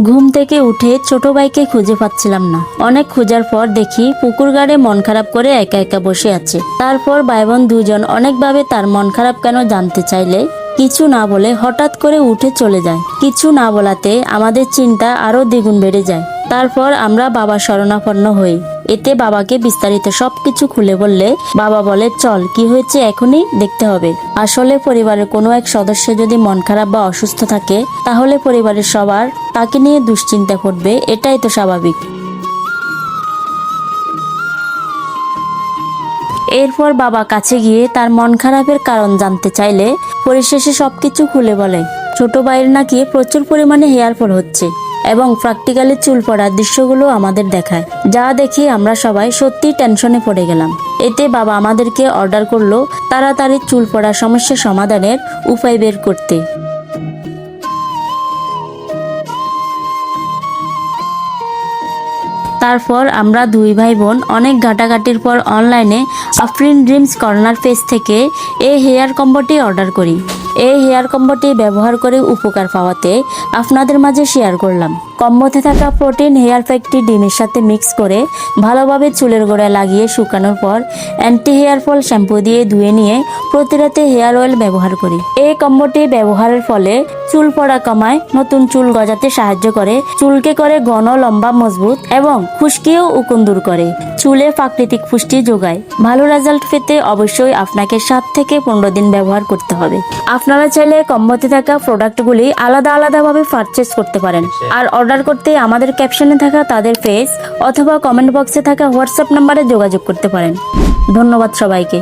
ঘুম থেকে উঠে ছোট ভাইকে খুঁজে পাচ্ছিলাম না। অনেক খোঁজার পর দেখি পুকুর গাড়ে মন খারাপ করে একা একা বসে আছে। তারপর ভাই বোন দুজন অনেকভাবে তার মন খারাপ কেন জানতে চাইলে কিছু না বলে হঠাৎ করে উঠে চলে যায়। কিছু না বলাতে আমাদের চিন্তা আরো দ্বিগুণ বেড়ে যায়। তারপর আমরা বাবা শরণাপন্ন হই। এতে বাবাকে বিস্তারিত সবকিছু খুলে বললে বাবা বলে, চল কি হয়েছে এখনই দেখতে হবে। আসলে পরিবারের কোনো এক সদস্য যদি মন খারাপ বা অসুস্থ থাকে তাহলে পরিবারের সবার তাকে নিয়ে দুশ্চিন্তা করবে, এটাই তো স্বাভাবিক। এরপর বাবা কাছে গিয়ে তার মন খারাপের কারণ জানতে চাইলে পরিশেষে সবকিছু খুলে বলে। ছোট ভাইয়ের নাকি প্রচুর পরিমাণে হেয়ার ফল হচ্ছে এবং প্র্যাকটিক্যালি চুল পড়ার দৃশ্যগুলো আমাদের দেখায়, যা দেখে আমরা সবাই সত্যি টেনশনে পড়ে গেলাম। এতে বাবা আমাদেরকে অর্ডার করলো তাড়াতাড়ি চুল পড়ার সমস্যা সমাধানের উপায় বের করতে। তারপর আমরা দুই ভাই বোন অনেক ঘাটাঘাটির পর অনলাইনে আফরিন ড্রিমস কর্নার পেজ থেকে এই হেয়ার কম্বোটি অর্ডার করি। এই হেয়ার কম্বোটি ব্যবহার করে উপকার পাওয়াতে আপনাদের মাঝে শেয়ার করলাম। কম্বোতে থাকা প্রোটিন হেয়ার প্যাকটি ডিমের সাথে মিক্স করে ভালোভাবে চুলের গোড়ায় লাগিয়ে শুকানোর পর অ্যান্টি হেয়ার ফল শ্যাম্পু দিয়ে ধুয়ে নিয়ে প্রতি রাতে হেয়ার অয়েল ব্যবহার করি। এই কম্বোটি ব্যবহারের ফলে চুল পড়া কমায়, নতুন চুল গজাতে সাহায্য করে, চুলকে করে ঘন, লম্বা, মজবুত এবং খুশকিও উকুন দূর করে, চুলে প্রাকৃতিক পুষ্টি যোগায়। ভালো রেজাল্ট পেতে অবশ্যই আপনাকে 7 থেকে 15 দিন ব্যবহার করতে হবে। আপনারা চাইলে কম্বোতে থাকা প্রোডাক্টগুলি আলাদা আলাদাভাবে পারচেস করতে পারেন। আর অর্ডার করতে আমাদের ক্যাপশনে থাকা তাদের পেজ অথবা কমেন্ট বক্সে থাকা হোয়াটসঅ্যাপ নাম্বারে যোগাযোগ করতে পারেন। ধন্যবাদ সবাইকে।